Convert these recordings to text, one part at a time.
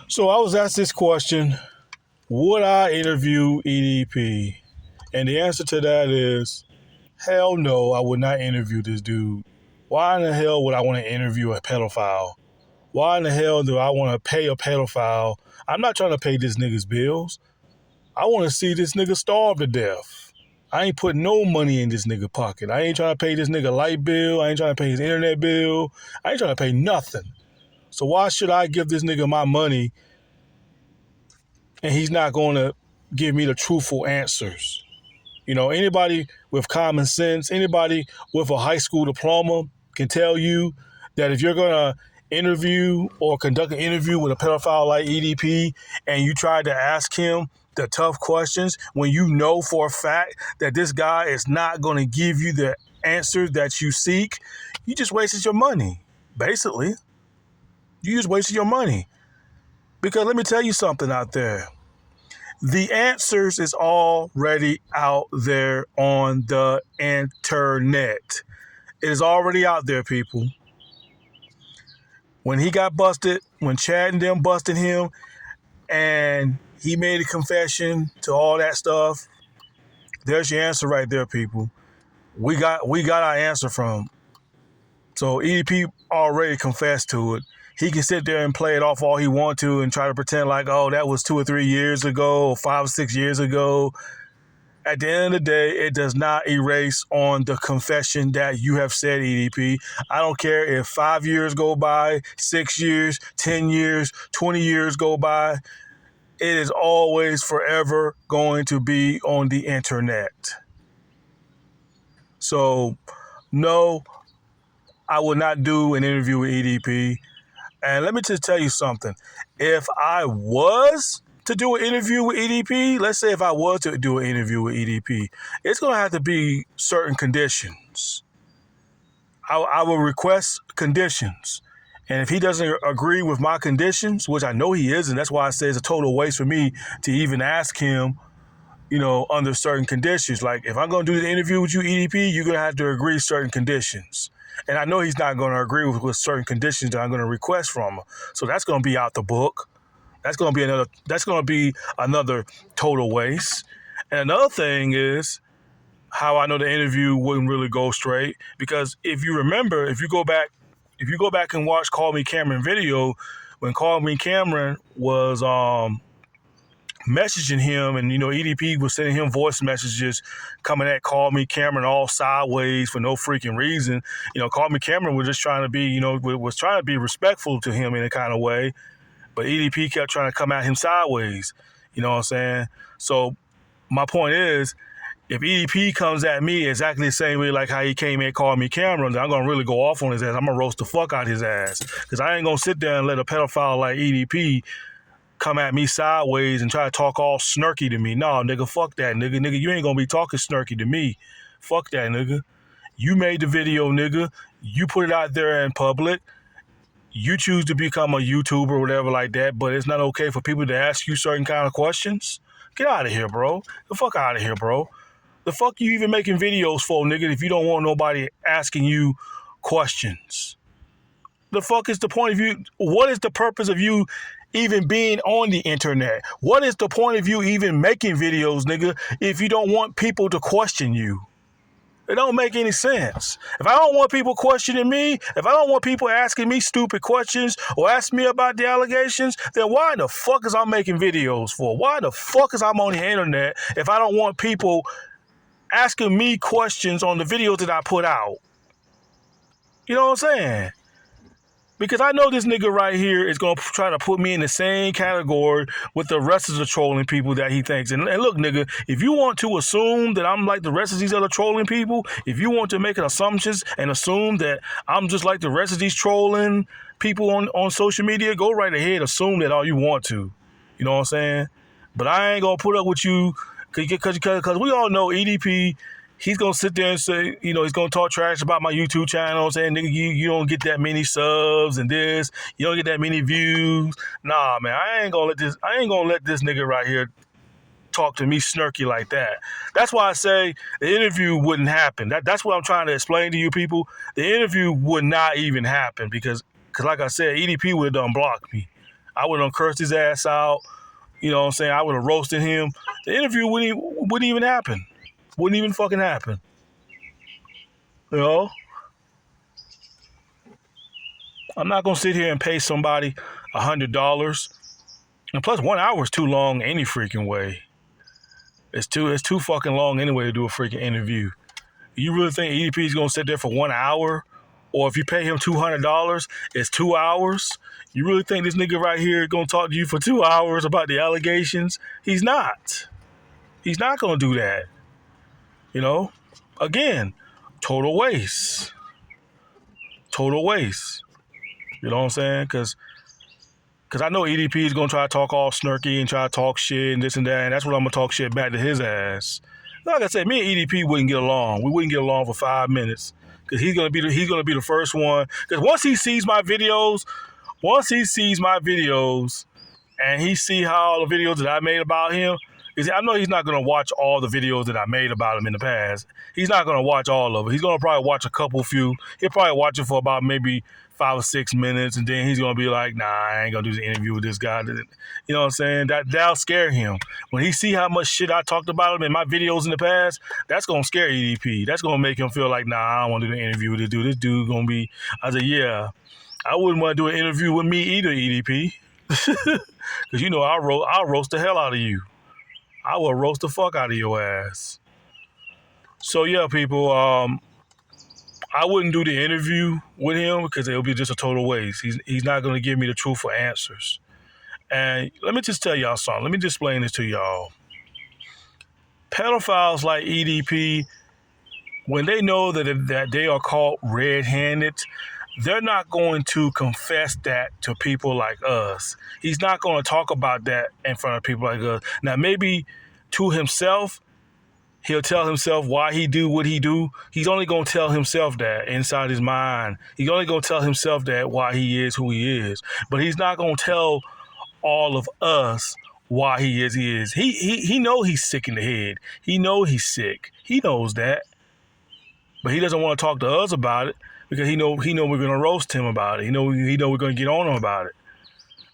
So I was asked this question, would I interview EDP? And the answer to that is, hell no, I would not interview this dude. Why in the hell would I want to interview a pedophile? Why in the hell do I want to pay a pedophile? I'm not trying to pay this nigga's bills. I want to see this nigga starve to death. I ain't putting no money in this nigga pocket. I ain't trying to pay this nigga light bill. I ain't trying to pay his internet bill. I ain't trying to pay nothing. So why should I give this nigga my money and he's not going to give me the truthful answers? You know, anybody with common sense, anybody with a high school diploma can tell you that if you're going to interview or conduct an interview with a pedophile like EDP and you try to ask him the tough questions when you know for a fact that this guy is not going to give you the answers that you seek, you just wasted your money, basically. You just wasted your money. Because let me tell you something out there. The answers is already out there on the internet. It is already out there, people. When he got busted, when Chad and them busted him, and he made a confession to all that stuff, there's your answer right there, people. We got our answer from him. So EDP already confessed to it. He can sit there and play it off all he wants to and try to pretend like, oh, that was 2 or 3 years ago or 5 or 6 years ago. At the end of the day, it does not erase on the confession that you have said, EDP. I don't care if 5 years go by, 6 years, 10 years, 20 years go by. It is always forever going to be on the internet. So, no, I would not do an interview with EDP. And let me just tell you something. If I was to do an interview with EDP, let's say if I was to do an interview with EDP, it's going to have to be certain conditions. I will request conditions. And if he doesn't agree with my conditions, which I know he isn't, that's why I say it's a total waste for me to even ask him, you know, under certain conditions. Like, if I'm going to do the interview with you, EDP, you're going to have to agree certain conditions. And I know he's not going to agree with certain conditions that I'm going to request from him. So that's going to be out the book. That's going to be another total waste. And another thing is how I know the interview wouldn't really go straight. Because if you remember, if you go back and watch Call Me Cameron video, when Call Me Cameron was messaging him, and you know, EDP was sending him voice messages coming at Call Me Cameron all sideways for no freaking reason. You know, Call Me Cameron was just trying to be, you know, was trying to be respectful to him in a kind of way, but EDP kept trying to come at him sideways. You know what I'm saying? So my point is, if EDP comes at me exactly the same way like how he came and called me Cameron, then I'm going to really go off on his ass. I'm going to roast the fuck out his ass. Because I ain't going to sit there and let a pedophile like EDP come at me sideways and try to talk all snarky to me. No, nigga, fuck that, nigga. Nigga, you ain't going to be talking snarky to me. Fuck that, nigga. You made the video, nigga. You put it out there in public. You choose to become a YouTuber or whatever like that, but it's not okay for people to ask you certain kind of questions. Get out of here, bro. The fuck out of here, bro. The fuck you even making videos for, nigga, if you don't want nobody asking you questions? The fuck is the point of you? What is the purpose of you even being on the internet? What is the point of you even making videos, nigga, if you don't want people to question you? It don't make any sense. If I don't want people questioning me, if I don't want people asking me stupid questions or asking me about the allegations, then why the fuck is I making videos for? Why the fuck is I'm on the internet if I don't want people asking me questions on the videos that I put out? You know what I'm saying? Because I know this nigga right here is going to try to put me in the same category with the rest of the trolling people that he thinks. And look, nigga, if you want to assume that I'm like the rest of these other trolling people, if you want to make assumptions and assume that I'm just like the rest of these trolling people on social media, go right ahead. Assume that all you want to. You know what I'm saying? But I ain't going to put up with you because we all know EDP. He's going to sit there and say, you know, he's going to talk trash about my YouTube channel, saying, nigga, you don't get that many subs and this, you don't get that many views. Nah, man, I ain't going to let this nigga right here talk to me snarky like that. That's why I say the interview wouldn't happen. That's what I'm trying to explain to you people. The interview would not even happen because like I said, EDP would have done blocked me. I would have cursed his ass out. You know what I'm saying? I would have roasted him. The interview wouldn't even happen. Wouldn't even fucking happen. You know? I'm not gonna sit here and pay somebody $100. And plus 1 hour is too long any freaking way. It's too fucking long anyway to do a freaking interview. You really think EDP is gonna sit there for 1 hour? Or if you pay him $200, it's 2 hours? You really think this nigga right here is gonna talk to you for 2 hours about the allegations? He's not. He's not gonna do that. You know? Again, total waste. Total waste. You know what I'm saying? Because I know EDP is going to try to talk all snarky and try to talk shit and this and that, and that's what I'm going to talk shit back to his ass. Like I said, me and EDP wouldn't get along. We wouldn't get along for 5 minutes because he's going to be the first one. Because once he sees my videos and he see how the videos that I made about him, I know he's not going to watch all the videos that I made about him in the past. He's not going to watch all of it. He's going to probably watch a few. He'll probably watch it for about maybe 5 or 6 minutes, and then he's going to be like, nah, I ain't going to do the interview with this guy. You know what I'm saying? That'll scare him. When he see how much shit I talked about him in my videos in the past, that's going to scare EDP. That's going to make him feel like, nah, I don't want to do the interview with this dude. This dude going to be, I said, yeah, I wouldn't want to do an interview with me either, EDP. Because you know I'll roast the hell out of you. I will roast the fuck out of your ass. So yeah, people, I wouldn't do the interview with him because it'll be just a total waste. He's not going to give me the truthful answers. And let me just tell y'all something. Let me just explain this to y'all. Pedophiles like EDP, when they know that they are caught red-handed, they're not going to confess that to people like us. He's not going to talk about that in front of people like us. Now, maybe to himself, he'll tell himself why he do what he do. He's only going to tell himself that inside his mind. He's only going to tell himself that why he is who he is. But he's not going to tell all of us why he is he is. He know he's sick in the head. He know he's sick. He knows that. But he doesn't want to talk to us about it because he know we're going to roast him about it. He know we're going to get on him about it.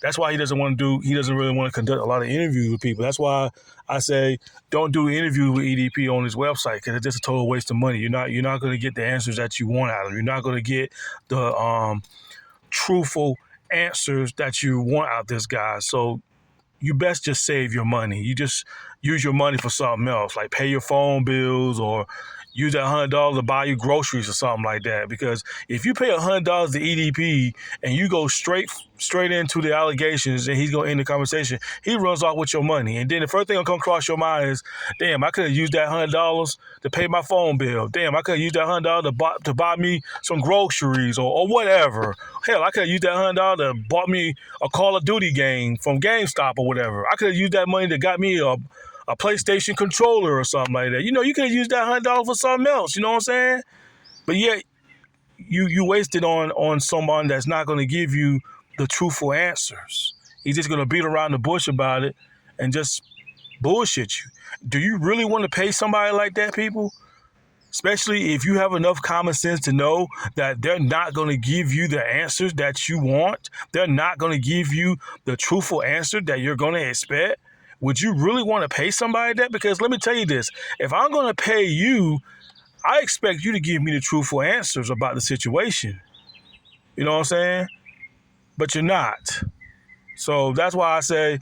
That's why he doesn't really want to conduct a lot of interviews with people. That's why I say don't do interviews with EDP on his website because it's just a total waste of money. You're not going to get the answers that you want out of him. You're not going to get the truthful answers that you want out of this guy. So you best just save your money. You just use your money for something else, like pay your phone bills or use that $100 to buy you groceries or something like that. Because if you pay $100 to EDP and you go straight into the allegations and he's going to end the conversation, he runs off with your money. And then the first thing that'll come across your mind is, damn, I could have used that $100 to pay my phone bill. Damn, I could have used that $100 to buy me some groceries or whatever. Hell, I could have used that $100 to bought me a Call of Duty game from GameStop or whatever. I could have used that money that got me a PlayStation controller or something like that. You know, you could have used that $100 for something else. You know what I'm saying? But yet, you wasted on someone that's not going to give you the truthful answers. He's just going to beat around the bush about it and just bullshit you. Do you really want to pay somebody like that, people? Especially if you have enough common sense to know that they're not going to give you the answers that you want. They're not going to give you the truthful answer that you're going to expect. Would you really want to pay somebody that? Because let me tell you this, if I'm going to pay you, I expect you to give me the truthful answers about the situation. You know what I'm saying? But you're not. So that's why I say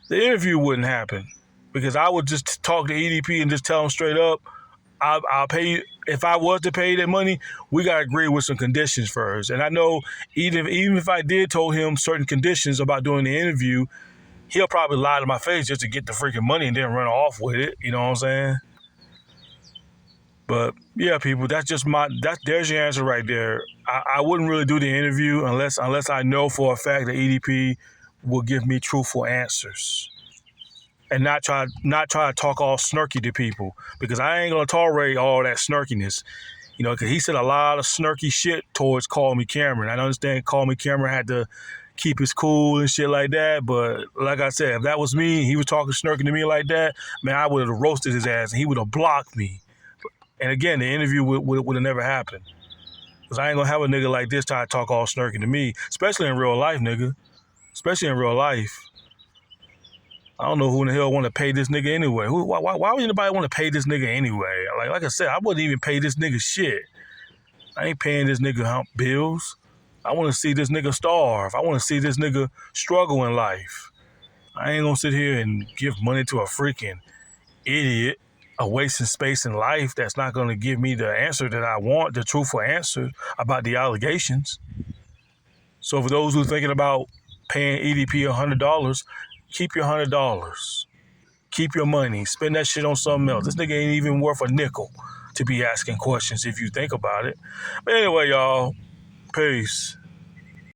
the interview wouldn't happen. Because I would just talk to EDP and just tell him straight up, I'll pay you. If I was to pay that money, we got to agree with some conditions first. And I know even if I did told him certain conditions about doing the interview, he'll probably lie to my face just to get the freaking money and then run off with it. You know what I'm saying? But yeah, people, there's your answer right there. I wouldn't really do the interview unless I know for a fact that EDP will give me truthful answers and not try to talk all snarky to people, because I ain't gonna tolerate all that snarkiness. You know, because he said a lot of snarky shit towards Call Me Cameron. I understand Call Me Cameron had to keep his cool and shit like that. But like I said, if that was me, he was talking snarking to me like that, man, I would have roasted his ass and he would have blocked me. And again, the interview would have never happened. Because I ain't going to have a nigga like this try to talk all snarking to me, especially in real life, nigga. especially in real life. I don't know who in the hell want to pay this nigga anyway. Why would anybody want to pay this nigga anyway? Like I said, I wouldn't even pay this nigga shit. I ain't paying this nigga bills. I want to see this nigga starve. I want to see this nigga struggle in life. I ain't gonna sit here and give money to a freaking idiot, a wasting space in life that's not gonna give me the answer that I want, the truthful answer about the allegations. So for those who are thinking about paying EDP $100, keep your $100. Keep your money. Spend that shit on something else. This nigga ain't even worth a nickel to be asking questions if you think about it. But anyway, y'all, peace.